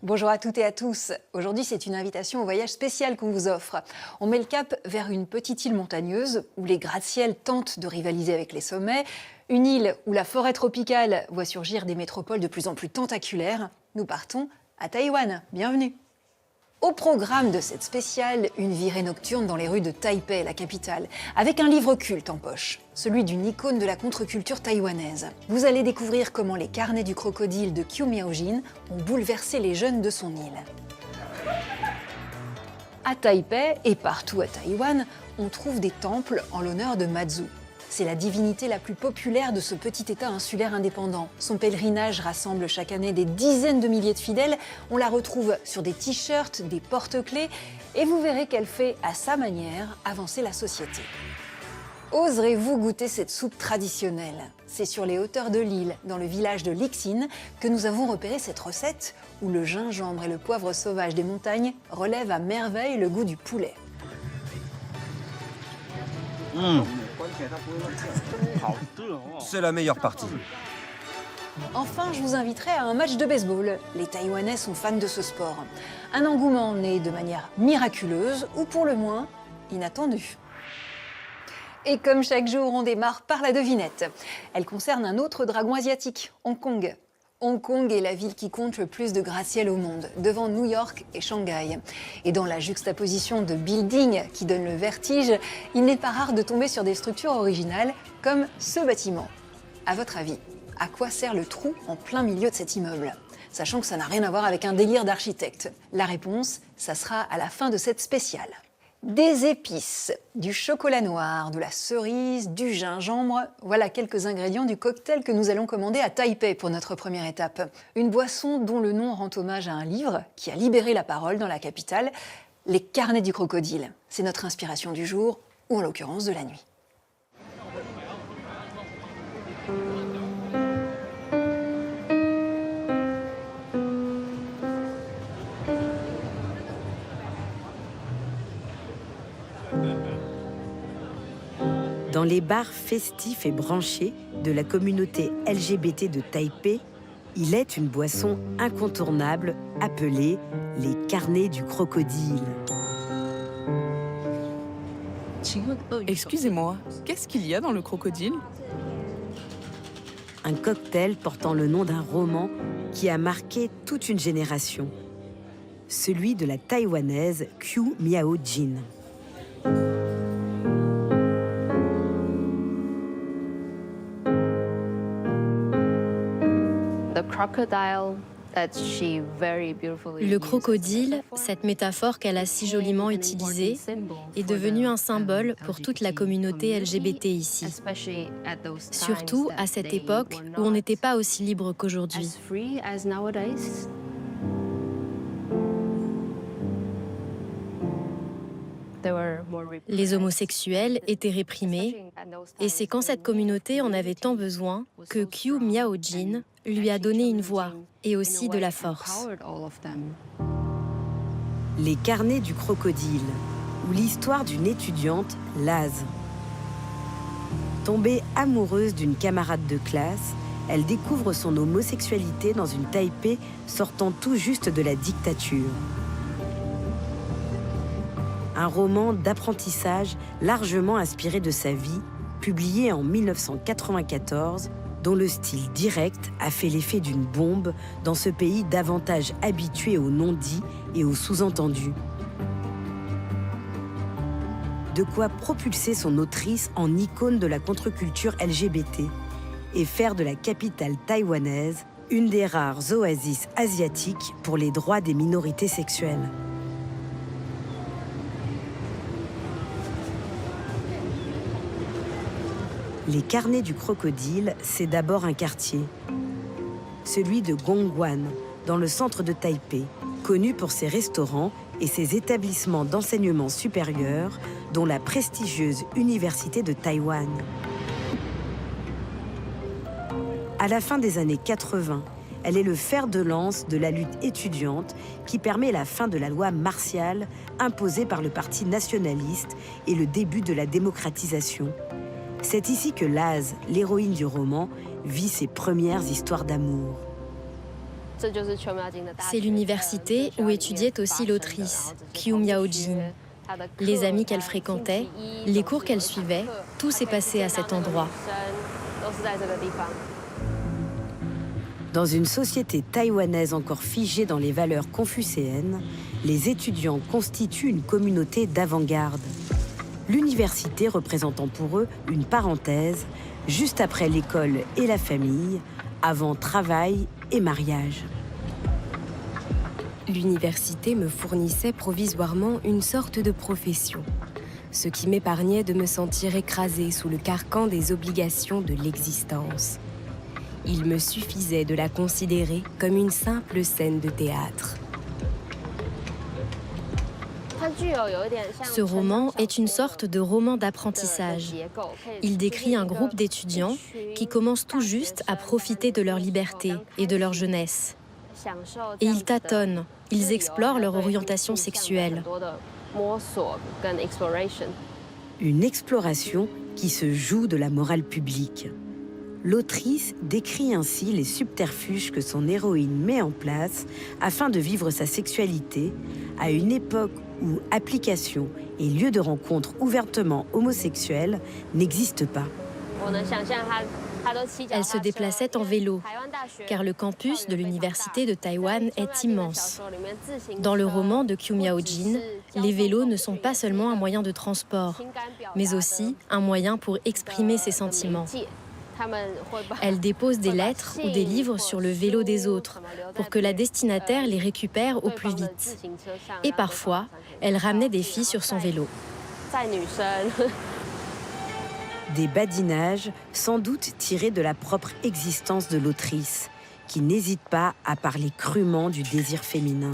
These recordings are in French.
Bonjour à toutes et à tous. Aujourd'hui, c'est une invitation au voyage spécial qu'on vous offre. On met le cap vers une petite île montagneuse où les gratte-ciels tentent de rivaliser avec les sommets. Une île où la forêt tropicale voit surgir des métropoles de plus en plus tentaculaires. Nous partons à Taïwan. Bienvenue. Au programme de cette spéciale, une virée nocturne dans les rues de Taipei, la capitale, avec un livre culte en poche, celui d'une icône de la contre-culture taïwanaise. Vous allez découvrir comment les carnets du crocodile de Qiu Miaojin ont bouleversé les jeunes de son île. À Taipei et partout à Taïwan, on trouve des temples en l'honneur de Mazu. C'est la divinité la plus populaire de ce petit État insulaire indépendant. Son pèlerinage rassemble chaque année des dizaines de milliers de fidèles. On la retrouve sur des t-shirts, des porte-clés, et vous verrez qu'elle fait, à sa manière, avancer la société. Oserez-vous goûter cette soupe traditionnelle? C'est sur les hauteurs de l'île, dans le village de Lixin, que nous avons repéré cette recette où le gingembre et le poivre sauvage des montagnes relèvent à merveille le goût du poulet. C'est la meilleure partie. Enfin, je vous inviterai à un match de baseball. Les Taïwanais sont fans de ce sport. Un engouement né de manière miraculeuse, ou pour le moins, inattendue. Et comme chaque jour, on démarre par la devinette. Elle concerne un autre dragon asiatique, Hong Kong. Hong Kong est la ville qui compte le plus de gratte-ciel au monde, devant New York et Shanghai. Et dans la juxtaposition de buildings qui donne le vertige, il n'est pas rare de tomber sur des structures originales comme ce bâtiment. À votre avis, à quoi sert le trou en plein milieu de cet immeuble? Sachant que ça n'a rien à voir avec un délire d'architecte. La réponse, ça sera à la fin de cette spéciale. Des épices, du chocolat noir, de la cerise, du gingembre, voilà quelques ingrédients du cocktail que nous allons commander à Taipei pour notre première étape. Une boisson dont le nom rend hommage à un livre qui a libéré la parole dans la capitale, Les carnets du crocodile. C'est notre inspiration du jour, ou en l'occurrence de la nuit. Dans les bars festifs et branchés de la communauté LGBT de Taipei, il est une boisson incontournable appelée les carnets du crocodile. Excusez-moi, qu'est-ce qu'il y a dans le crocodile? Un cocktail portant le nom d'un roman qui a marqué toute une génération, celui de la taïwanaise Qiu Miaojin. Le crocodile, cette métaphore qu'elle a si joliment utilisée, est devenu un symbole pour toute la communauté LGBT ici. Surtout à cette époque où on n'était pas aussi libre qu'aujourd'hui. Les homosexuels étaient réprimés, et c'est quand cette communauté en avait tant besoin que Qiu Miaojin lui a donné une voix et aussi de la force. Les carnets du crocodile, ou l'histoire d'une étudiante, Laz. Tombée amoureuse d'une camarade de classe, elle découvre son homosexualité dans une Taipei sortant tout juste de la dictature. Un roman d'apprentissage largement inspiré de sa vie, publié en 1994, dont le style direct a fait l'effet d'une bombe dans ce pays davantage habitué aux non-dits et aux sous-entendus. De quoi propulser son autrice en icône de la contre-culture LGBT et faire de la capitale taïwanaise une des rares oasis asiatiques pour les droits des minorités sexuelles. Les carnets du crocodile, c'est d'abord un quartier, celui de Gongguan, dans le centre de Taipei, connu pour ses restaurants et ses établissements d'enseignement supérieur, dont la prestigieuse Université de Taïwan. À la fin des années 80, elle est le fer de lance de la lutte étudiante qui permet la fin de la loi martiale imposée par le Parti nationaliste et le début de la démocratisation. C'est ici que Laz, l'héroïne du roman, vit ses premières histoires d'amour. C'est l'université où étudiait aussi l'autrice, Kyu Miao-jin. Les amis qu'elle fréquentait, les cours qu'elle suivait, tout s'est passé à cet endroit. Dans une société taïwanaise encore figée dans les valeurs confucéennes, les étudiants constituent une communauté d'avant-garde. L'université représentant pour eux une parenthèse, juste après l'école et la famille, avant travail et mariage. L'université me fournissait provisoirement une sorte de profession, ce qui m'épargnait de me sentir écrasée sous le carcan des obligations de l'existence. Il me suffisait de la considérer comme une simple scène de théâtre. Ce roman est une sorte de roman d'apprentissage. Il décrit un groupe d'étudiants qui commencent tout juste à profiter de leur liberté et de leur jeunesse. Et ils tâtonnent, ils explorent leur orientation sexuelle. Une exploration qui se joue de la morale publique. L'autrice décrit ainsi les subterfuges que son héroïne met en place afin de vivre sa sexualité à une époque où application et lieu de rencontre ouvertement homosexuels n'existent pas. Elle se déplaçait en vélo, car le campus de l'université de Taïwan est immense. Dans le roman de Kyu Miao-jin, les vélos ne sont pas seulement un moyen de transport, mais aussi un moyen pour exprimer ses sentiments. Elle dépose des lettres ou des livres sur le vélo des autres pour que la destinataire les récupère au plus vite. Et parfois, elle ramenait des filles sur son vélo. Des badinages sans doute tirés de la propre existence de l'autrice, qui n'hésite pas à parler crûment du désir féminin,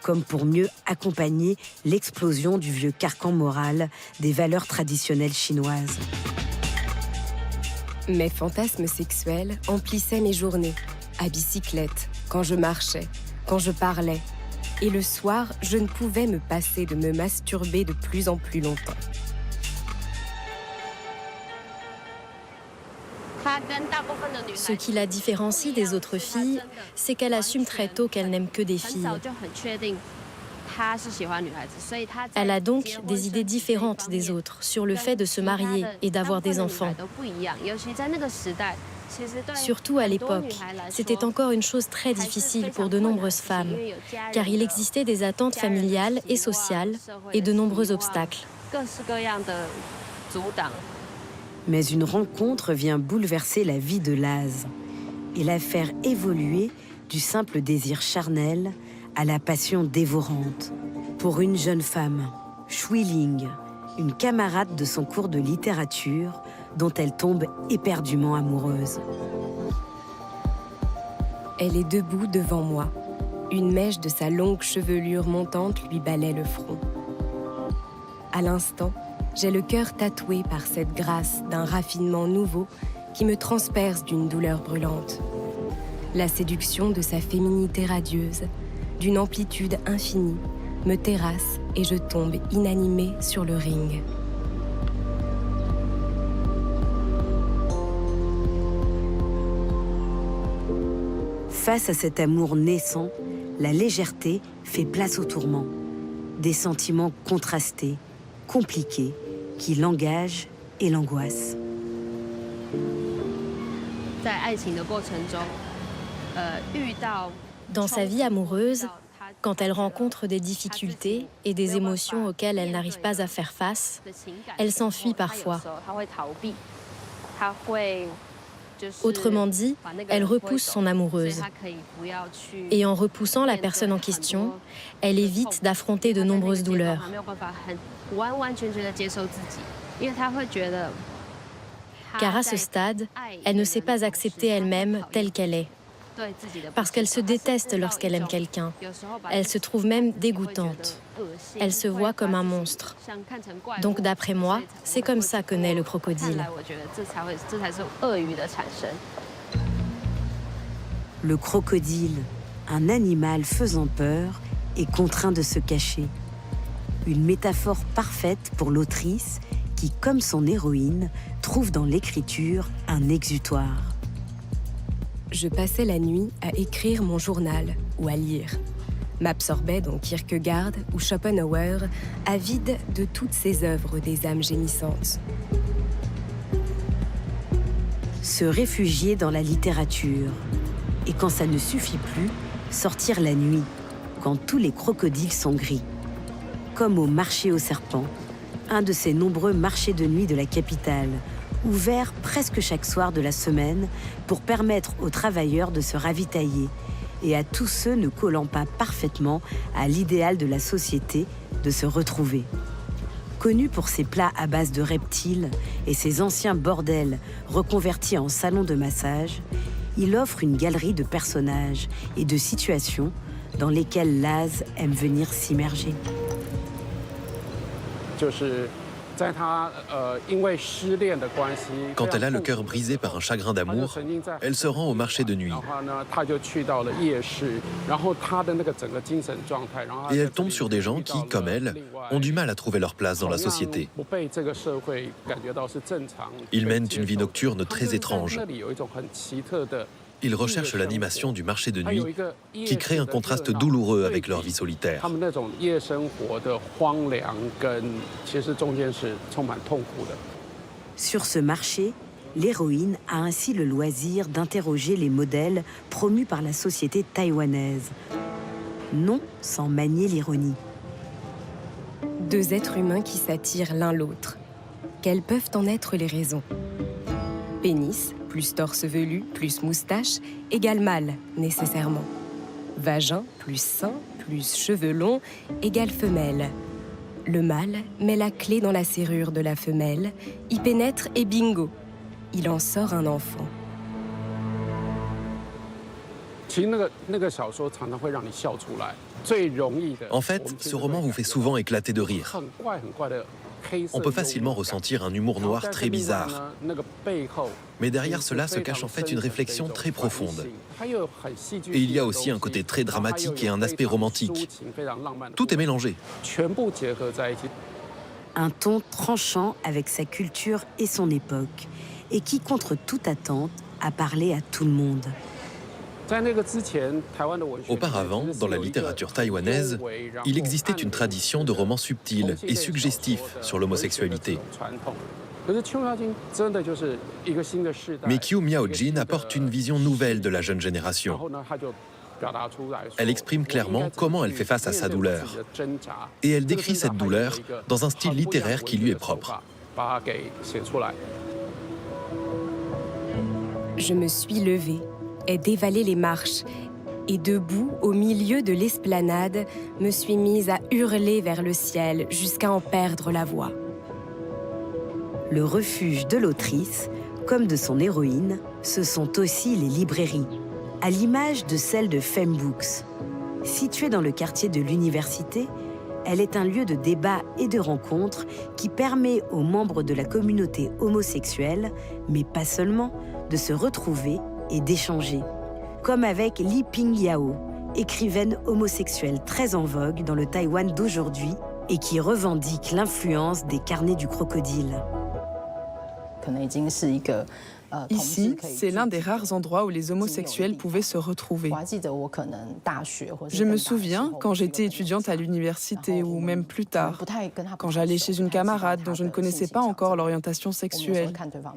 comme pour mieux accompagner l'explosion du vieux carcan moral des valeurs traditionnelles chinoises. Mes fantasmes sexuels emplissaient mes journées, à bicyclette, quand je marchais, quand je parlais. Et le soir, je ne pouvais me passer de me masturber de plus en plus longtemps. Ce qui la différencie des autres filles, c'est qu'elle assume très tôt qu'elle n'aime que des filles. Elle a donc des idées différentes des autres sur le fait de se marier et d'avoir des enfants. Surtout à l'époque, c'était encore une chose très difficile pour de nombreuses femmes, car il existait des attentes familiales et sociales et de nombreux obstacles. Mais une rencontre vient bouleverser la vie de Laz et la faire évoluer du simple désir charnel à la passion dévorante. Pour une jeune femme, Shui Ling, une camarade de son cours de littérature dont elle tombe éperdument amoureuse. Elle est debout devant moi. Une mèche de sa longue chevelure montante lui balaie le front. À l'instant, j'ai le cœur tatoué par cette grâce d'un raffinement nouveau qui me transperce d'une douleur brûlante. La séduction de sa féminité radieuse, d'une amplitude infinie, me terrasse et je tombe inanimée sur le ring. Face à cet amour naissant, la légèreté fait place au tourment. Des sentiments contrastés, compliqués, qui l'engagent et l'angoissent. Dans sa vie amoureuse, quand elle rencontre des difficultés et des émotions auxquelles elle n'arrive pas à faire face, elle s'enfuit parfois. Autrement dit, elle repousse son amoureuse. Et en repoussant la personne en question, elle évite d'affronter de nombreuses douleurs. Car à ce stade, elle ne sait pas accepter elle-même telle qu'elle est. Parce qu'elle se déteste lorsqu'elle aime quelqu'un. Elle se trouve même dégoûtante. Elle se voit comme un monstre. Donc d'après moi, c'est comme ça que naît le crocodile. Le crocodile, un animal faisant peur et contraint de se cacher. Une métaphore parfaite pour l'autrice qui, comme son héroïne, trouve dans l'écriture un exutoire. je passais la nuit à écrire mon journal ou à lire. M'absorbais dans Kierkegaard ou Schopenhauer, avide de toutes ces œuvres des âmes gémissantes. Se réfugier dans la littérature. Et quand ça ne suffit plus, sortir la nuit, quand tous les crocodiles sont gris. Comme au marché aux serpents, un de ces nombreux marchés de nuit de la capitale, ouvert presque chaque soir de la semaine pour permettre aux travailleurs de se ravitailler et à tous ceux ne collant pas parfaitement à l'idéal de la société de se retrouver. Connu pour ses plats à base de reptiles et ses anciens bordels reconvertis en salons de massage, il offre une galerie de personnages et de situations dans lesquelles Laz aime venir s'immerger. Quand elle a le cœur brisé par un chagrin d'amour, elle se rend au marché de nuit. Et elle tombe sur des gens qui, comme elle, ont du mal à trouver leur place dans la société. Ils mènent une vie nocturne très étrange. Ils recherchent l'animation du marché de nuit qui crée un contraste douloureux avec leur vie solitaire. Sur ce marché, l'héroïne a ainsi le loisir d'interroger les modèles promus par la société taïwanaise. Non sans manier l'ironie. Deux êtres humains qui s'attirent l'un l'autre. Quelles peuvent en être les raisons? Pénis, plus torse velu, plus moustache, égale mâle, nécessairement. Vagin, plus sein, plus cheveux longs, égale femelle. Le mâle met la clé dans la serrure de la femelle, y pénètre et bingo, il en sort un enfant. En fait, ce roman vous fait souvent éclater de rire. On peut facilement ressentir un humour noir très bizarre. Mais derrière cela se cache en fait une réflexion très profonde. Et il y a aussi un côté très dramatique et un aspect romantique. Tout est mélangé. Un ton tranchant avec sa culture et son époque, et qui, contre toute attente, a parlé à tout le monde. Auparavant, dans la littérature taïwanaise, il existait une tradition de romans subtils et suggestifs sur l'homosexualité. Mais Qiu Miaojin apporte une vision nouvelle de la jeune génération. Elle exprime clairement comment elle fait face à sa douleur. Et elle décrit cette douleur dans un style littéraire qui lui est propre. Je me suis levée, ai dévalé les marches, et debout, au milieu de l'esplanade, me suis mise à hurler vers le ciel jusqu'à en perdre la voix. Le refuge de l'autrice, comme de son héroïne, ce sont aussi les librairies, à l'image de celle de Fembooks. Située dans le quartier de l'université, elle est un lieu de débat et de rencontre qui permet aux membres de la communauté homosexuelle, mais pas seulement, de se retrouver et d'échanger. Comme avec Li Pingyao, écrivaine homosexuelle très en vogue dans le Taïwan d'aujourd'hui et qui revendique l'influence des carnets du crocodile. Ici, c'est l'un des rares endroits où les homosexuels pouvaient se retrouver. Je me souviens, quand j'étais étudiante à l'université ou même plus tard, quand j'allais chez une camarade dont je ne connaissais pas encore l'orientation sexuelle,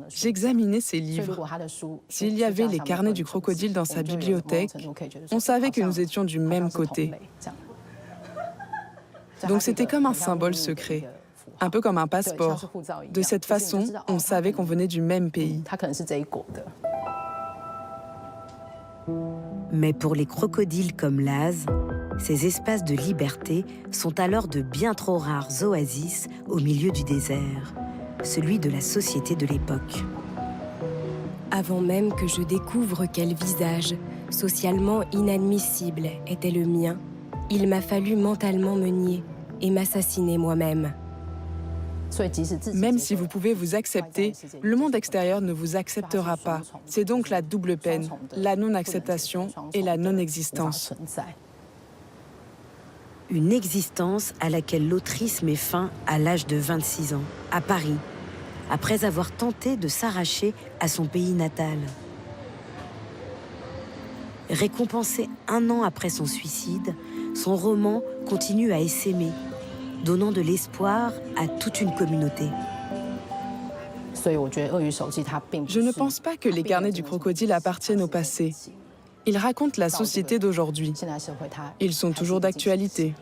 j'examinais ses livres. S'il y avait les carnets du crocodile dans sa bibliothèque, on savait que nous étions du même côté. Donc c'était comme un symbole secret. Un peu comme un passeport. De cette façon, on savait qu'on venait du même pays. Mais pour les crocodiles comme Laz, ces espaces de liberté sont alors de bien trop rares oasis au milieu du désert, celui de la société de l'époque. Avant même que je découvre quel visage, socialement inadmissible, était le mien, il m'a fallu mentalement me nier et m'assassiner moi-même. Même si vous pouvez vous accepter, le monde extérieur ne vous acceptera pas. C'est donc la double peine, la non-acceptation et la non-existence. Une existence à laquelle l'autrice met fin à l'âge de 26 ans, à Paris, après avoir tenté de s'arracher à son pays natal. Récompensé 1 an après son suicide, son roman continue à essaimer, donnant de l'espoir à toute une communauté. Je ne pense pas que les carnets du crocodile appartiennent au passé. Ils racontent la société d'aujourd'hui. Ils sont toujours d'actualité.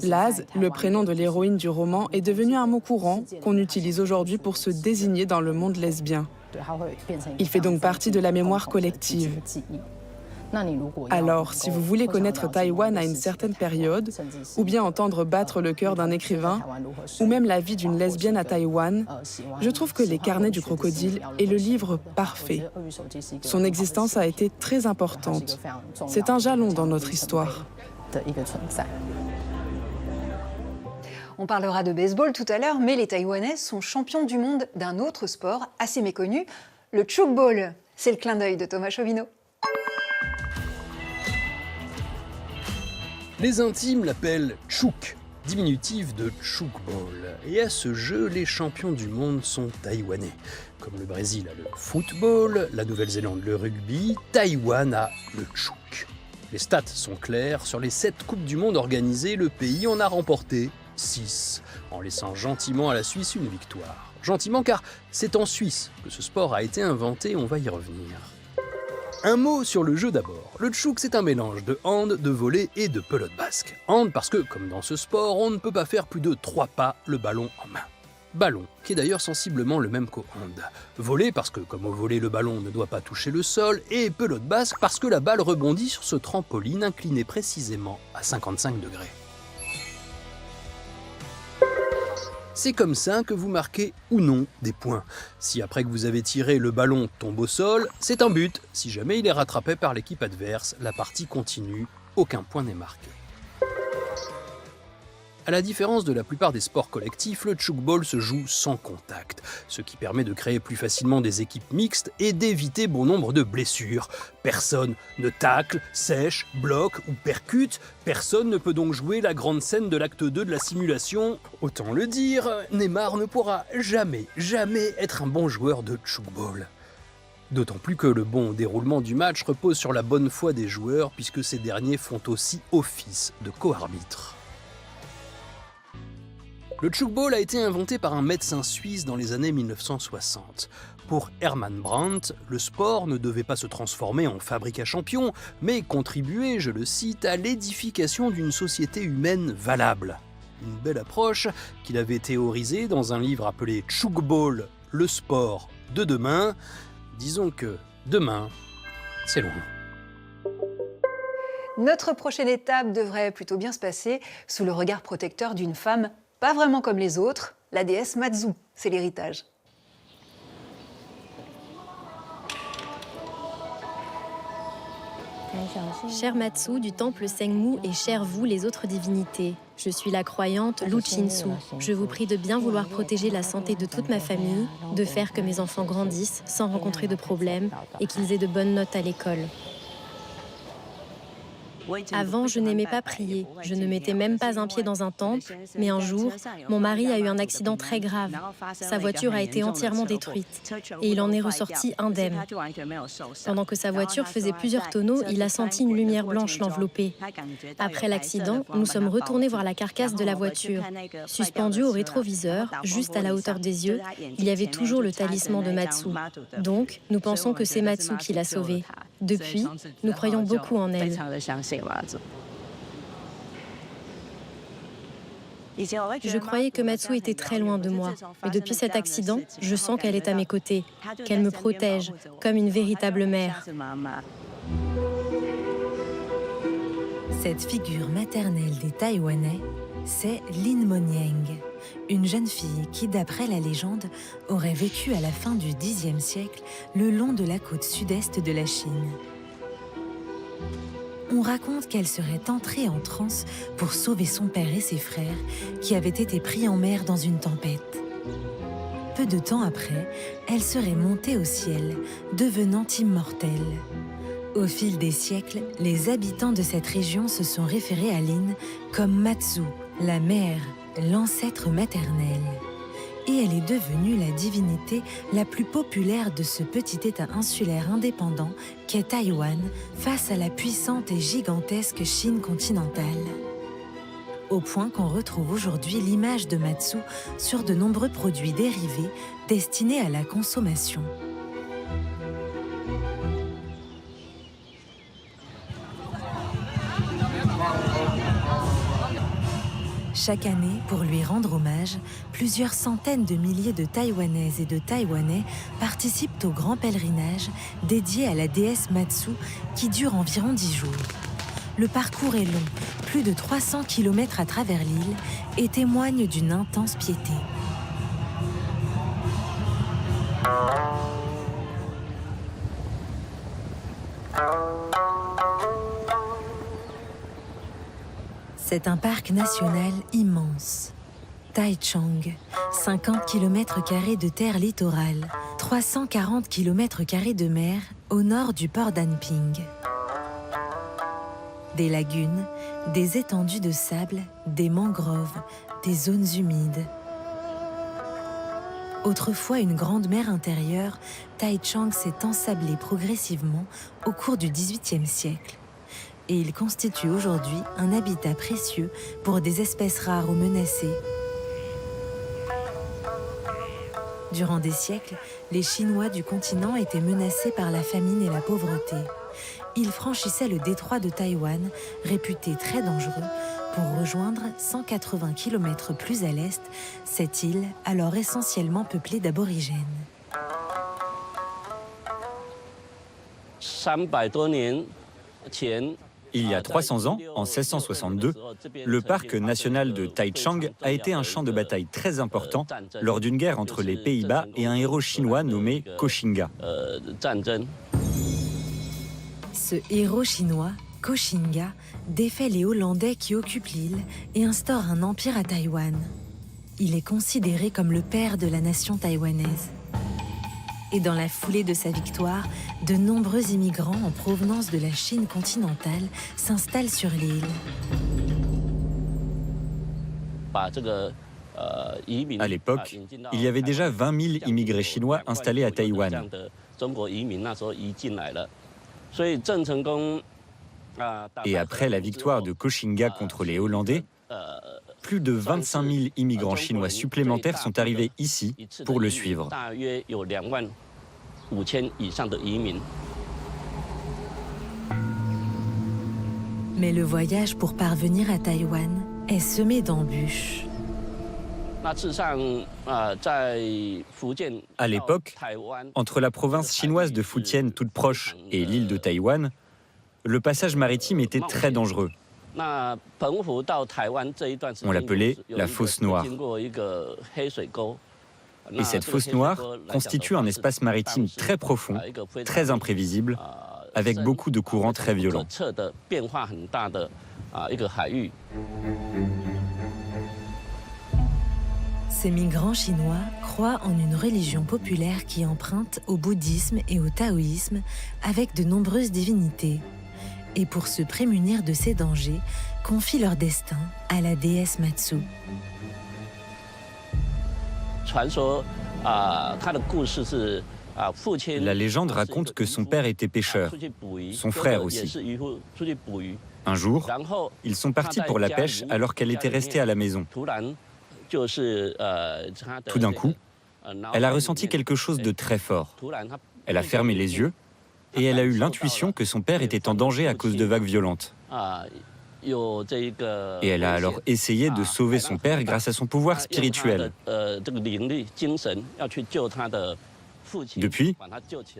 Laz, le prénom de l'héroïne du roman, est devenu un mot courant qu'on utilise aujourd'hui pour se désigner dans le monde lesbien. Il fait donc partie de la mémoire collective. Alors, si vous voulez connaître Taïwan à une certaine période, ou bien entendre battre le cœur d'un écrivain, ou même la vie d'une lesbienne à Taïwan, je trouve que Les Carnets du crocodile est le livre parfait. Son existence a été très importante. C'est un jalon dans notre histoire. On parlera de baseball tout à l'heure, mais les Taïwanais sont champions du monde d'un autre sport assez méconnu, le tchoukball. C'est le clin d'œil de Thomas Chauvineau. Les intimes l'appellent Chouk, diminutif de Tchoukball. Et à ce jeu, les champions du monde sont taïwanais. Comme le Brésil a le football, la Nouvelle-Zélande le rugby, Taïwan a le Chouk. Les stats sont clairs, sur les 7 Coupes du Monde organisées, le pays en a remporté 6, en laissant gentiment à la Suisse une victoire. Gentiment car c'est en Suisse que ce sport a été inventé, on va y revenir. Un mot sur le jeu d'abord. Le tchouk, c'est un mélange de hand, de volley et de pelote basque. Hand parce que, comme dans ce sport, on ne peut pas faire plus de 3 pas le ballon en main. Ballon, qui est d'ailleurs sensiblement le même qu'au hand. Volley parce que, comme au volley, le ballon ne doit pas toucher le sol. Et pelote basque parce que la balle rebondit sur ce trampoline incliné précisément à 55 degrés. C'est comme ça que vous marquez ou non des points. Si après que vous avez tiré, le ballon tombe au sol, c'est un but. Si jamais il est rattrapé par l'équipe adverse, la partie continue, aucun point n'est marqué. À la différence de la plupart des sports collectifs, le tchoukball se joue sans contact, ce qui permet de créer plus facilement des équipes mixtes et d'éviter bon nombre de blessures. Personne ne tacle, sèche, bloque ou percute, personne ne peut donc jouer la grande scène de l'acte 2 de la simulation. Autant le dire, Neymar ne pourra jamais être un bon joueur de tchoukball. D'autant plus que le bon déroulement du match repose sur la bonne foi des joueurs puisque ces derniers font aussi office de co-arbitres. Le tchoukball a été inventé par un médecin suisse dans les années 1960. Pour Hermann Brandt, le sport ne devait pas se transformer en fabrique à champions, mais contribuer, je le cite, à l'édification d'une société humaine valable. Une belle approche qu'il avait théorisée dans un livre appelé Tchoukball, le sport de demain. Disons que demain, c'est loin. Notre prochaine étape devrait plutôt bien se passer sous le regard protecteur d'une femme pas vraiment comme les autres, la déesse Matsu, c'est l'héritage. Cher Matsu du temple Sengmu et chers vous les autres divinités, je suis la croyante Lu Chinsu. Je vous prie de bien vouloir protéger la santé de toute ma famille, de faire que mes enfants grandissent sans rencontrer de problèmes et qu'ils aient de bonnes notes à l'école. Avant, je n'aimais pas prier. Je ne mettais même pas un pied dans un temple. Mais un jour, mon mari a eu un accident très grave. Sa voiture a été entièrement détruite et il en est ressorti indemne. Pendant que sa voiture faisait plusieurs tonneaux, il a senti une lumière blanche l'envelopper. Après l'accident, nous sommes retournés voir la carcasse de la voiture. Suspendue au rétroviseur, juste à la hauteur des yeux, il y avait toujours le talisman de Matsu. Donc, nous pensons que c'est Matsu qui l'a sauvée. Depuis, nous croyons beaucoup en elle. Je croyais que Matsu était très loin de moi, mais depuis cet accident, je sens qu'elle est à mes côtés, qu'elle me protège, comme une véritable mère. Cette figure maternelle des Taïwanais, c'est Lin Monieng, une jeune fille qui, d'après la légende, aurait vécu à la fin du Xe siècle le long de la côte sud-est de la Chine. On raconte qu'elle serait entrée en transe pour sauver son père et ses frères qui avaient été pris en mer dans une tempête. Peu de temps après, elle serait montée au ciel, devenant immortelle. Au fil des siècles, les habitants de cette région se sont référés à Lin comme Matsu, la mère, l'ancêtre maternel. et elle est devenue la divinité la plus populaire de ce petit État insulaire indépendant qu'est Taïwan face à la puissante et gigantesque Chine continentale. Au point qu'on retrouve aujourd'hui l'image de Matsu sur de nombreux produits dérivés destinés à la consommation. Chaque année, pour lui rendre hommage, plusieurs centaines de milliers de Taïwanaises et de Taïwanais participent au grand pèlerinage dédié à la déesse Matsu qui dure environ 10 jours. Le parcours est long, plus de 300 km à travers l'île, et témoigne d'une intense piété. C'est un parc national immense. Taichung, 50 km² de terre littorale, 340 km² de mer au nord du port d'Anping. Des lagunes, des étendues de sable, des mangroves, des zones humides. Autrefois une grande mer intérieure, Taichung s'est ensablée progressivement au cours du XVIIIe siècle. Et il constitue aujourd'hui un habitat précieux pour des espèces rares ou menacées. Durant des siècles, les Chinois du continent étaient menacés par la famine et la pauvreté. Ils franchissaient le détroit de Taïwan, réputé très dangereux, pour rejoindre 180 km plus à l'est cette île, alors essentiellement peuplée d'aborigènes. 300多年前 Il y a 300 ans, en 1662, le parc national de Taichung a été un champ de bataille très important lors d'une guerre entre les Pays-Bas et un héros chinois nommé Koxinga. Ce héros chinois, Koxinga, défait les Hollandais qui occupent l'île et instaure un empire à Taïwan. Il est considéré comme le père de la nation taïwanaise. Et dans la foulée de sa victoire, de nombreux immigrants en provenance de la Chine continentale s'installent sur l'île. À l'époque, il y avait déjà 20 000 immigrés chinois installés à Taïwan. Et après la victoire de Koxinga contre les Hollandais, plus de 25 000 immigrants chinois supplémentaires sont arrivés ici pour le suivre. Mais le voyage pour parvenir à Taïwan est semé d'embûches. À l'époque, entre la province chinoise de Fujian toute proche et l'île de Taïwan, le passage maritime était très dangereux. On l'appelait la fosse noire. Et cette fosse noire constitue un espace maritime très profond, très imprévisible, avec beaucoup de courants très violents. Ces migrants chinois croient en une religion populaire qui emprunte au bouddhisme et au taoïsme avec de nombreuses divinités. Et pour se prémunir de ces dangers, confient leur destin à la déesse Matsu. La légende raconte que son père était pêcheur, son frère aussi. Un jour, ils sont partis pour la pêche alors qu'elle était restée à la maison. Tout d'un coup, elle a ressenti quelque chose de très fort. Elle a fermé les yeux et elle a eu l'intuition que son père était en danger à cause de vagues violentes. Et elle a alors essayé de sauver son père grâce à son pouvoir spirituel. Depuis,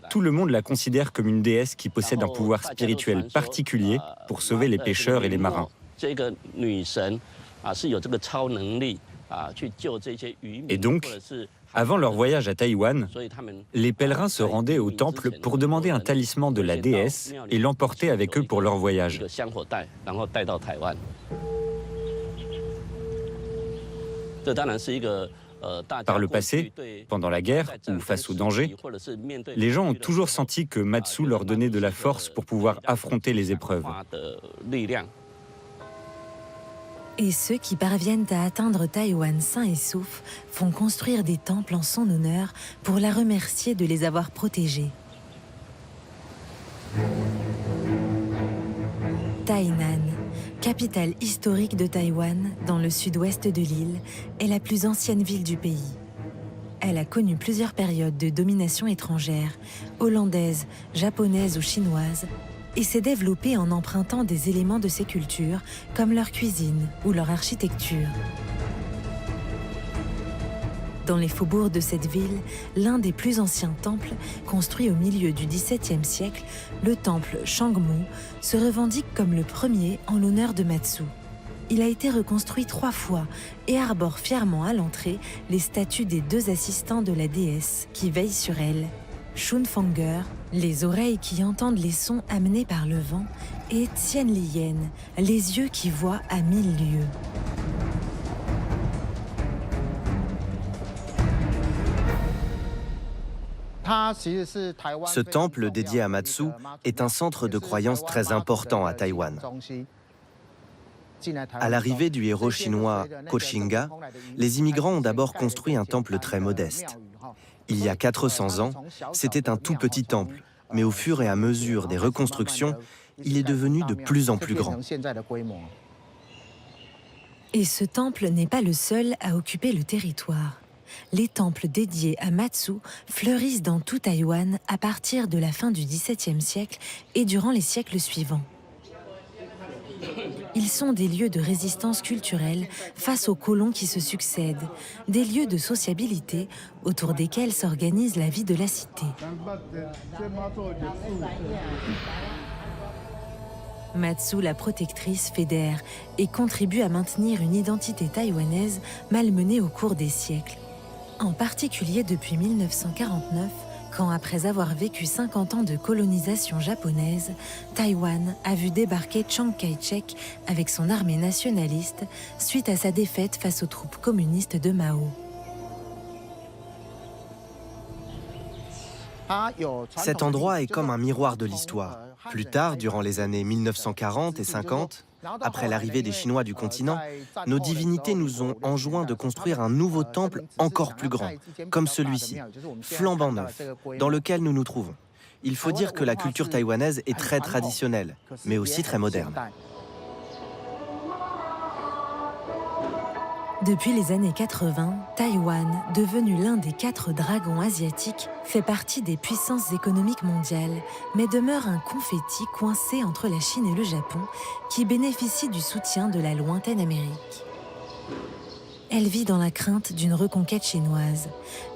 tout le monde la considère comme une déesse qui possède un pouvoir spirituel particulier pour sauver les pêcheurs et les marins. Et donc, avant leur voyage à Taïwan, les pèlerins se rendaient au temple pour demander un talisman de la déesse et l'emporter avec eux pour leur voyage. Par le passé, pendant la guerre ou face au danger, les gens ont toujours senti que Matsu leur donnait de la force pour pouvoir affronter les épreuves. Et ceux qui parviennent à atteindre Taïwan sains et saufs font construire des temples en son honneur pour la remercier de les avoir protégés. Tainan, capitale historique de Taïwan, dans le sud-ouest de l'île, est la plus ancienne ville du pays. Elle a connu plusieurs périodes de domination étrangère, hollandaise, japonaise ou chinoise, et s'est développée en empruntant des éléments de ces cultures, comme leur cuisine ou leur architecture. Dans les faubourgs de cette ville, l'un des plus anciens temples, construit au milieu du XVIIe siècle, le temple Shangmu, se revendique comme le premier en l'honneur de Matsu. Il a été reconstruit 3 fois et arbore fièrement à l'entrée les statues des 2 assistants de la déesse qui veillent sur elle, Shunfanger, les oreilles qui entendent les sons amenés par le vent, et Tianliyen, les yeux qui voient à 1000 lieues. Ce temple dédié à Matsu est un centre de croyance très important à Taïwan. À l'arrivée du héros chinois Koxinga, les immigrants ont d'abord construit un temple très modeste. Il y a 400 ans, c'était un tout petit temple, mais au fur et à mesure des reconstructions, il est devenu de plus en plus grand. Et ce temple n'est pas le seul à occuper le territoire. Les temples dédiés à Matsu fleurissent dans tout Taïwan à partir de la fin du XVIIe siècle et durant les siècles suivants. Ils sont des lieux de résistance culturelle face aux colons qui se succèdent, des lieux de sociabilité autour desquels s'organise la vie de la cité. Matsu, la protectrice, fédère et contribue à maintenir une identité taïwanaise malmenée au cours des siècles. En particulier depuis 1949, quand, après avoir vécu 50 ans de colonisation japonaise, Taïwan a vu débarquer Chiang Kai-shek avec son armée nationaliste suite à sa défaite face aux troupes communistes de Mao. Cet endroit est comme un miroir de l'histoire. Plus tard, durant les années 1940 et 50, après l'arrivée des Chinois du continent, nos divinités nous ont enjoint de construire un nouveau temple encore plus grand, comme celui-ci, flambant neuf, dans lequel nous nous trouvons. Il faut dire que la culture taïwanaise est très traditionnelle, mais aussi très moderne. Depuis les années 80, Taïwan, devenu l'un des 4 dragons asiatiques, fait partie des puissances économiques mondiales, mais demeure un confetti coincé entre la Chine et le Japon, qui bénéficie du soutien de la lointaine Amérique. Elle vit dans la crainte d'une reconquête chinoise,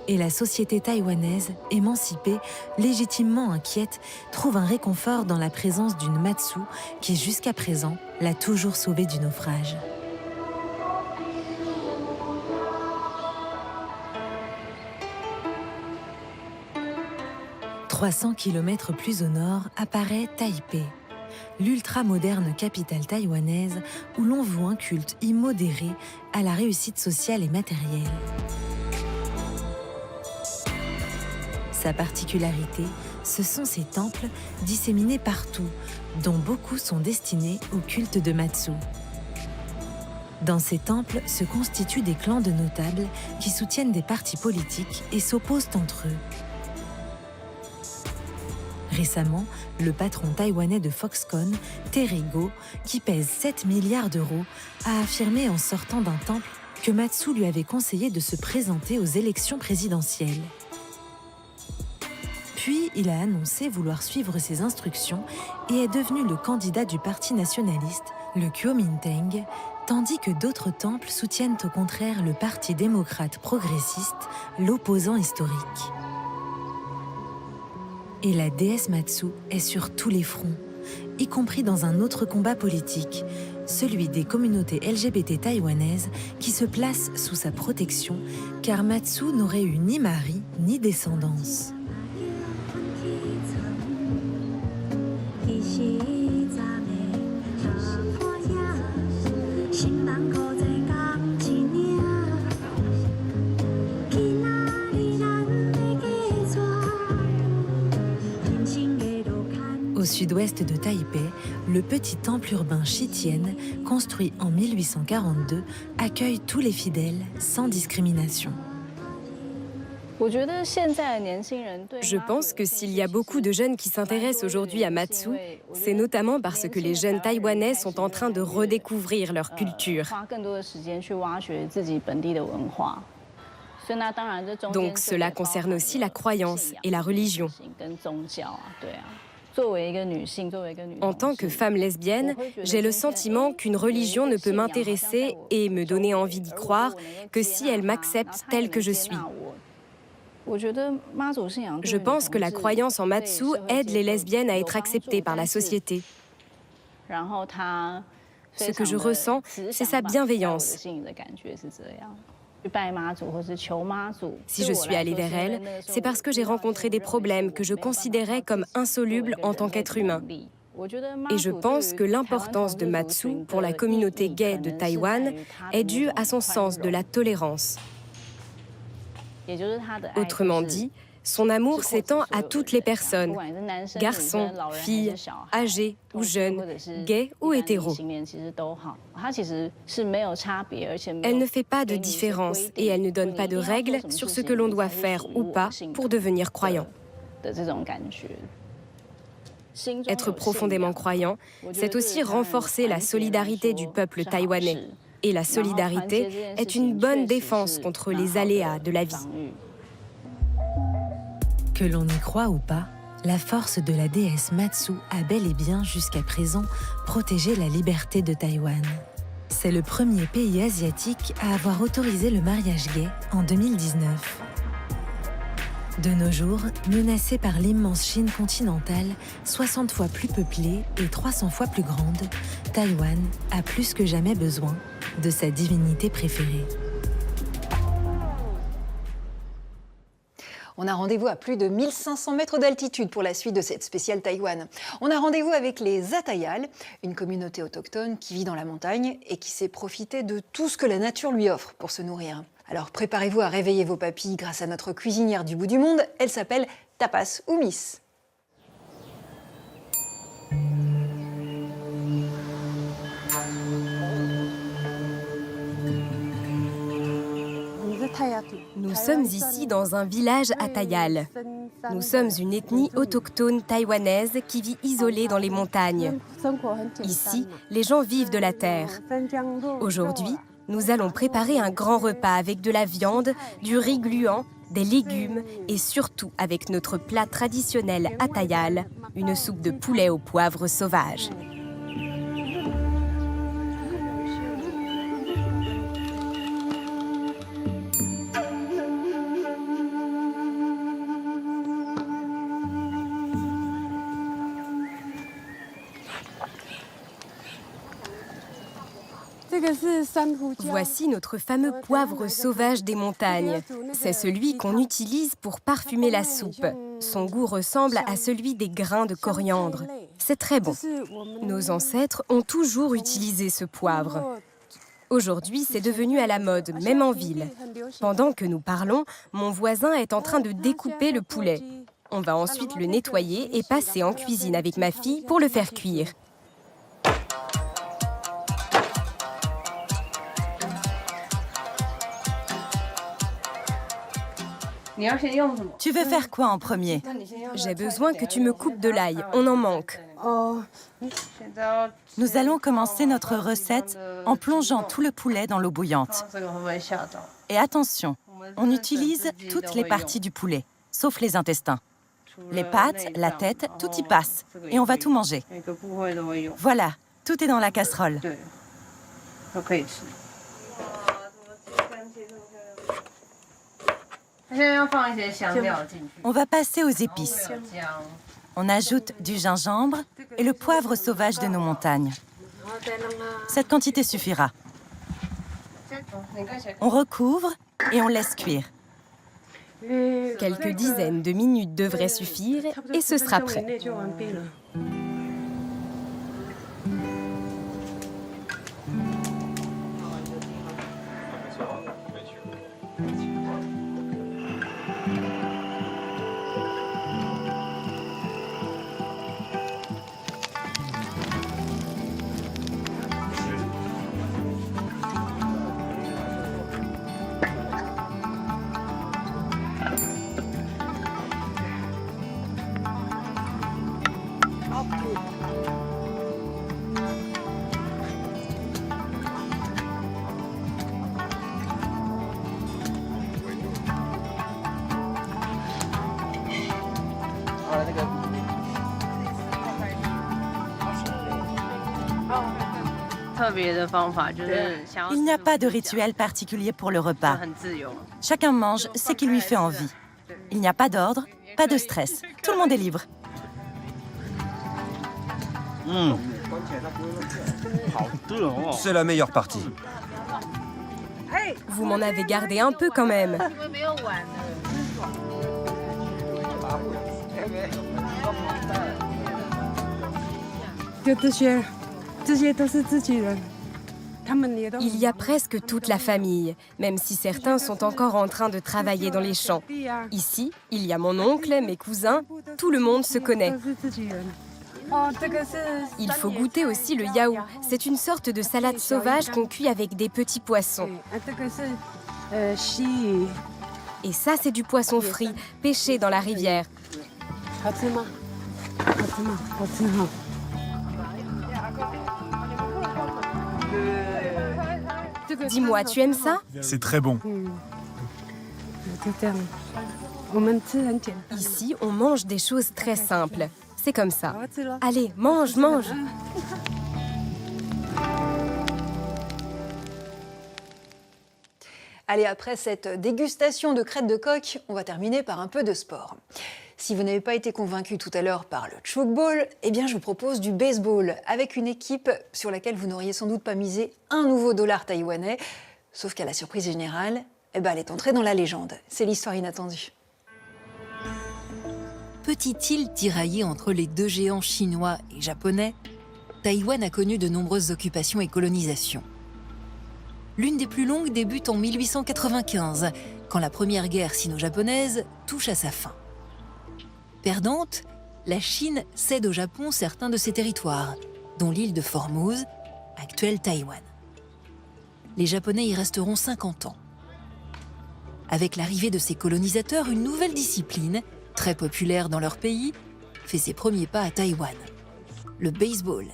et la société taïwanaise, émancipée, légitimement inquiète, trouve un réconfort dans la présence d'une Matsu qui, jusqu'à présent, l'a toujours sauvée du naufrage. 300 km plus au nord apparaît Taipei, l'ultra-moderne capitale taïwanaise où l'on voue un culte immodéré à la réussite sociale et matérielle. Sa particularité, ce sont ses temples disséminés partout, dont beaucoup sont destinés au culte de Matsu. Dans ces temples se constituent des clans de notables qui soutiennent des partis politiques et s'opposent entre eux. Récemment, le patron taïwanais de Foxconn, Terry Gou, qui pèse 7 milliards d'euros, a affirmé en sortant d'un temple que Matsu lui avait conseillé de se présenter aux élections présidentielles. Puis, il a annoncé vouloir suivre ses instructions et est devenu le candidat du parti nationaliste, le Kuomintang, tandis que d'autres temples soutiennent au contraire le parti démocrate progressiste, l'opposant historique. Et la déesse Matsu est sur tous les fronts, y compris dans un autre combat politique, celui des communautés LGBT taïwanaises qui se placent sous sa protection, car Matsu n'aurait eu ni mari ni descendance. Au Au sud-ouest de Taipei, le petit temple urbain Shitian, construit en 1842, accueille tous les fidèles sans discrimination. Je pense que s'il y a beaucoup de jeunes qui s'intéressent aujourd'hui à Matsu, c'est notamment parce que les jeunes Taïwanais sont en train de redécouvrir leur culture. Donc cela concerne aussi la croyance et la religion. En tant que femme lesbienne, j'ai le sentiment qu'une religion ne peut m'intéresser et me donner envie d'y croire que si elle m'accepte telle que je suis. Je pense que la croyance en Matsu aide les lesbiennes à être acceptées par la société. Ce que je ressens, c'est sa bienveillance. Si je suis allée vers elle, c'est parce que j'ai rencontré des problèmes que je considérais comme insolubles en tant qu'être humain. Et je pense que l'importance de Matsu pour la communauté gay de Taïwan est due à son sens de la tolérance. Autrement dit, son amour s'étend à toutes les personnes, garçons, filles, âgés ou jeunes, gays ou hétéros. Elle ne fait pas de différence et elle ne donne pas de règles sur ce que l'on doit faire ou pas pour devenir croyant. Être profondément croyant, c'est aussi renforcer la solidarité du peuple taïwanais. Et la solidarité est une bonne défense contre les aléas de la vie. Que l'on y croit ou pas, la force de la déesse Matsu a bel et bien jusqu'à présent protégé la liberté de Taïwan. C'est le premier pays asiatique à avoir autorisé le mariage gay en 2019. De nos jours, menacée par l'immense Chine continentale, 60 fois plus peuplée et 300 fois plus grande, Taïwan a plus que jamais besoin de sa divinité préférée. On a rendez-vous à plus de 1500 mètres d'altitude pour la suite de cette spéciale Taïwan. On a rendez-vous avec les Atayal, une communauté autochtone qui vit dans la montagne et qui sait profiter de tout ce que la nature lui offre pour se nourrir. Alors préparez-vous à réveiller vos papilles grâce à notre cuisinière du bout du monde. Elle s'appelle Tapas ou Miss. Nous sommes ici dans un village Atayal. Nous sommes une ethnie autochtone taïwanaise qui vit isolée dans les montagnes. Ici, les gens vivent de la terre. Aujourd'hui, nous allons préparer un grand repas avec de la viande, du riz gluant, des légumes et surtout avec notre plat traditionnel Atayal, une soupe de poulet au poivre sauvage. Voici notre fameux poivre sauvage des montagnes. C'est celui qu'on utilise pour parfumer la soupe. Son goût ressemble à celui des grains de coriandre. C'est très bon. Nos ancêtres ont toujours utilisé ce poivre. Aujourd'hui, c'est devenu à la mode, même en ville. Pendant que nous parlons, mon voisin est en train de découper le poulet. On va ensuite le nettoyer et passer en cuisine avec ma fille pour le faire cuire. Tu veux faire quoi en premier? J'ai besoin que tu me coupes de l'ail, on en manque. Nous allons commencer notre recette en plongeant tout le poulet dans l'eau bouillante. Et attention, on utilise toutes les parties du poulet, sauf les intestins. Les pattes, la tête, tout y passe. Et on va tout manger. Voilà, tout est dans la casserole. On va passer aux épices. On ajoute du gingembre et le poivre sauvage de nos montagnes. Cette quantité suffira. On recouvre et on laisse cuire. Quelques dizaines de minutes devraient suffire et ce sera prêt. Il n'y a pas de rituel particulier pour le repas. Chacun mange ce qui lui fait envie. Il n'y a pas d'ordre, pas de stress. Tout le monde est libre. C'est la meilleure partie. Vous m'en avez gardé un peu quand même. Il y a presque toute la famille, même si certains sont encore en train de travailler dans les champs. Ici, il y a mon oncle, mes cousins, tout le monde se connaît. Il faut goûter aussi le yao. C'est une sorte de salade sauvage qu'on cuit avec des petits poissons. Et ça, c'est du poisson frit, pêché dans la rivière. Dis-moi, tu aimes ça? C'est très bon. Ici, on mange des choses très simples. C'est comme ça. Allez, mange, mange. Allez, après cette dégustation de crête de coq, on va terminer par un peu de sport. Si vous n'avez pas été convaincu tout à l'heure par le chukball, eh bien je vous propose du baseball avec une équipe sur laquelle vous n'auriez sans doute pas misé un nouveau dollar taïwanais. Sauf qu'à la surprise générale, eh ben, elle est entrée dans la légende. C'est l'histoire inattendue. Petite île tiraillée entre les deux géants chinois et japonais, Taïwan a connu de nombreuses occupations et colonisations. L'une des plus longues débute en 1895, quand la première guerre sino-japonaise touche à sa fin. Perdante, la Chine cède au Japon certains de ses territoires, dont l'île de Formose, actuelle Taïwan. Les Japonais y resteront 50 ans. Avec l'arrivée de ces colonisateurs, une nouvelle discipline, très populaire dans leur pays, fait ses premiers pas à Taïwan, le baseball.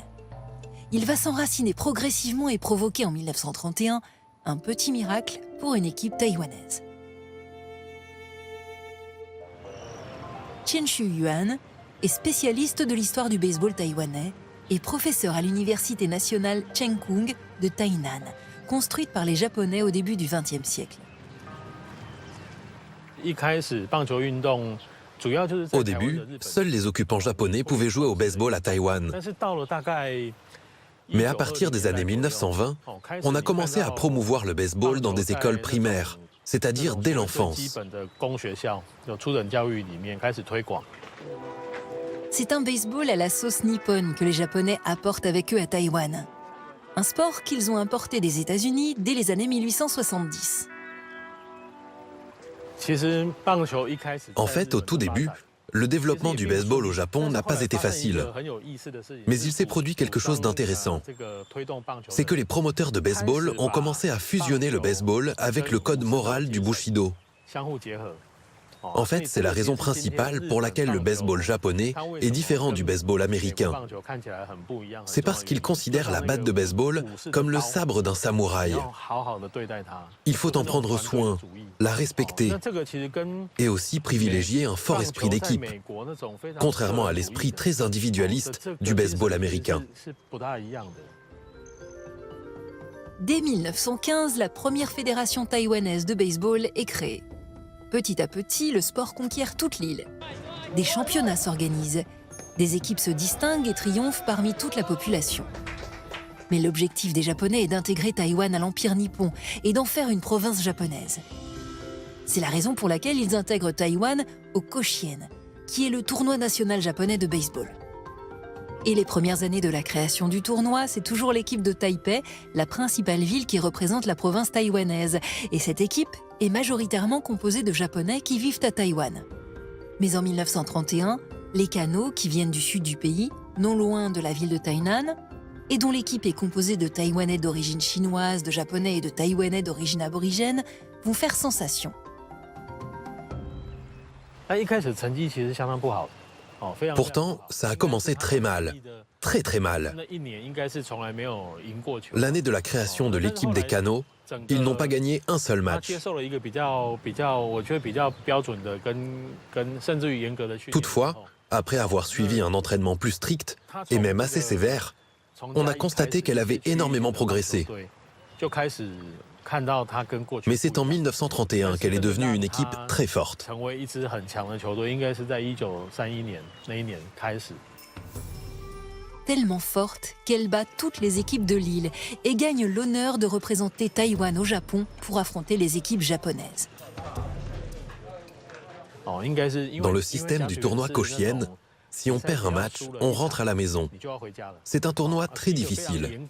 Il va s'enraciner progressivement et provoquer en 1931 un petit miracle pour une équipe taïwanaise. Chen Shu-yuan est spécialiste de l'histoire du baseball taïwanais et professeur à l'université nationale Cheng Kung de Tainan, construite par les Japonais au début du XXe siècle. Au début, seuls les occupants japonais pouvaient jouer au baseball à Taïwan. Mais à partir des années 1920, on a commencé à promouvoir le baseball dans des écoles primaires, c'est-à-dire dès l'enfance. C'est un baseball à la sauce nippone que les Japonais apportent avec eux à Taïwan. Un sport qu'ils ont importé des États-Unis dès les années 1870. En fait, au tout début, le développement du baseball au Japon n'a pas été facile. Mais il s'est produit quelque chose d'intéressant. C'est que les promoteurs de baseball ont commencé à fusionner le baseball avec le code moral du Bushido. En fait, c'est la raison principale pour laquelle le baseball japonais est différent du baseball américain. C'est parce qu'ils considèrent la batte de baseball comme le sabre d'un samouraï. Il faut en prendre soin, la respecter et aussi privilégier un fort esprit d'équipe, contrairement à l'esprit très individualiste du baseball américain. Dès 1915, la première fédération taïwanaise de baseball est créée. Petit à petit, le sport conquiert toute l'île. Des championnats s'organisent, des équipes se distinguent et triomphent parmi toute la population. Mais l'objectif des Japonais est d'intégrer Taïwan à l'Empire nippon et d'en faire une province japonaise. C'est la raison pour laquelle ils intègrent Taïwan au Koshien, qui est le tournoi national japonais de baseball. Et les premières années de la création du tournoi, c'est toujours l'équipe de Taipei, la principale ville qui représente la province taïwanaise. Et cette équipe est majoritairement composée de Japonais qui vivent à Taïwan. Mais en 1931, les Kano, qui viennent du sud du pays, non loin de la ville de Tainan, et dont l'équipe est composée de Taïwanais d'origine chinoise, de Japonais et de Taïwanais d'origine aborigène, vont faire sensation. Pourtant, ça a commencé très mal. Très très mal. L'année de la création de l'équipe des Canots, ils n'ont pas gagné un seul match. Toutefois, après avoir suivi un entraînement plus strict, et même assez sévère, on a constaté qu'elle avait énormément progressé. Mais c'est en 1931 qu'elle est devenue une équipe très forte. Tellement forte qu'elle bat toutes les équipes de l'île et gagne l'honneur de représenter Taïwan au Japon pour affronter les équipes japonaises. Dans le système du tournoi Koshien, si on perd un match, on rentre à la maison. C'est un tournoi très difficile.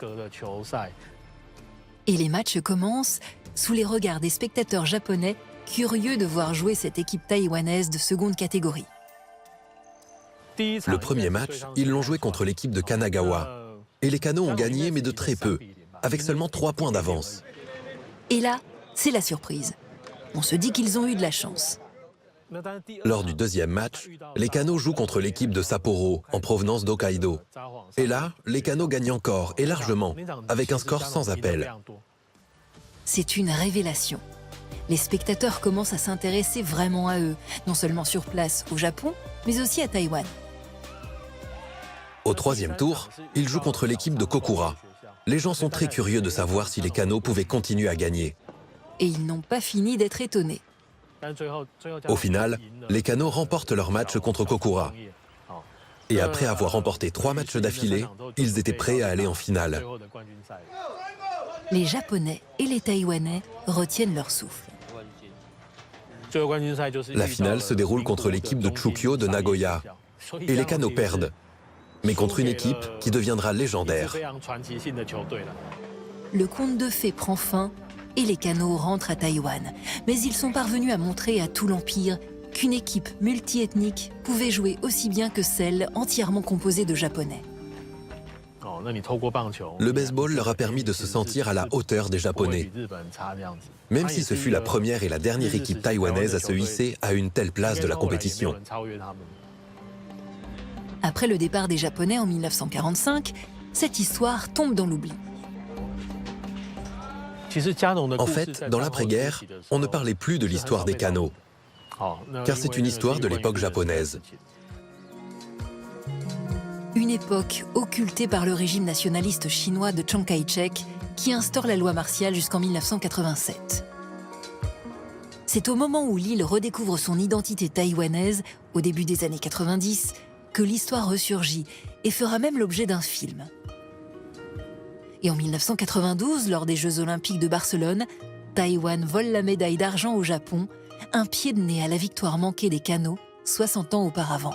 Et les matchs commencent sous les regards des spectateurs japonais curieux de voir jouer cette équipe taïwanaise de seconde catégorie. Le premier match, ils l'ont joué contre l'équipe de Kanagawa. Et les Canots ont gagné, mais de très peu, avec seulement 3 points d'avance. Et là, c'est la surprise. On se dit qu'ils ont eu de la chance. Lors du deuxième match, les Canots jouent contre l'équipe de Sapporo, en provenance d'Hokkaido. Et là, les Canots gagnent encore, et largement, avec un score sans appel. C'est une révélation. Les spectateurs commencent à s'intéresser vraiment à eux, non seulement sur place au Japon, mais aussi à Taïwan. Au troisième tour, ils jouent contre l'équipe de Kokura. Les gens sont très curieux de savoir si les Canots pouvaient continuer à gagner. Et ils n'ont pas fini d'être étonnés. Au final, les Canots remportent leur match contre Kokura. Et après avoir remporté 3 matchs d'affilée, ils étaient prêts à aller en finale. Les Japonais et les Taïwanais retiennent leur souffle. La finale se déroule contre l'équipe de Chukyo de Nagoya. Et les Canots perdent, mais contre une équipe qui deviendra légendaire. Le conte de fées prend fin et les Canots rentrent à Taïwan. Mais ils sont parvenus à montrer à tout l'Empire qu'une équipe multiethnique pouvait jouer aussi bien que celle entièrement composée de Japonais. Le baseball leur a permis de se sentir à la hauteur des Japonais. Même si ce fut la première et la dernière équipe taïwanaise à se hisser à une telle place de la compétition. Après le départ des Japonais en 1945, cette histoire tombe dans l'oubli. En fait, dans l'après-guerre, on ne parlait plus de l'histoire des Canots, car c'est une histoire de l'époque japonaise. Une époque occultée par le régime nationaliste chinois de Chiang Kai-shek qui instaure la loi martiale jusqu'en 1987. C'est au moment où l'île redécouvre son identité taïwanaise, au début des années 90, que l'histoire ressurgit et fera même l'objet d'un film. Et en 1992, lors des Jeux Olympiques de Barcelone, Taïwan vole la médaille d'argent au Japon, un pied de nez à la victoire manquée des Canots 60 ans auparavant.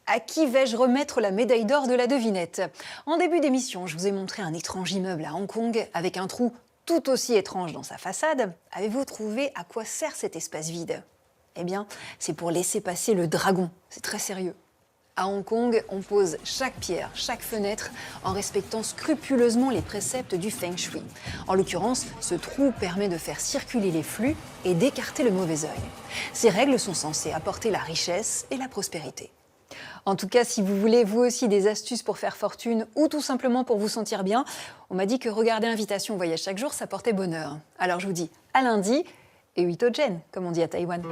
À qui vais-je remettre la médaille d'or de la devinette? En début d'émission, je vous ai montré un étrange immeuble à Hong Kong avec un trou tout aussi étrange dans sa façade. Avez-vous trouvé à quoi sert cet espace vide? Eh bien, c'est pour laisser passer le dragon. C'est très sérieux. À Hong Kong, on pose chaque pierre, chaque fenêtre en respectant scrupuleusement les préceptes du Feng Shui. En l'occurrence, ce trou permet de faire circuler les flux et d'écarter le mauvais œil. Ces règles sont censées apporter la richesse et la prospérité. En tout cas, si vous voulez vous aussi des astuces pour faire fortune ou tout simplement pour vous sentir bien, on m'a dit que regarder Invitation Voyage chaque jour, ça portait bonheur. Alors je vous dis à lundi et 8 au Jen, comme on dit à Taïwan.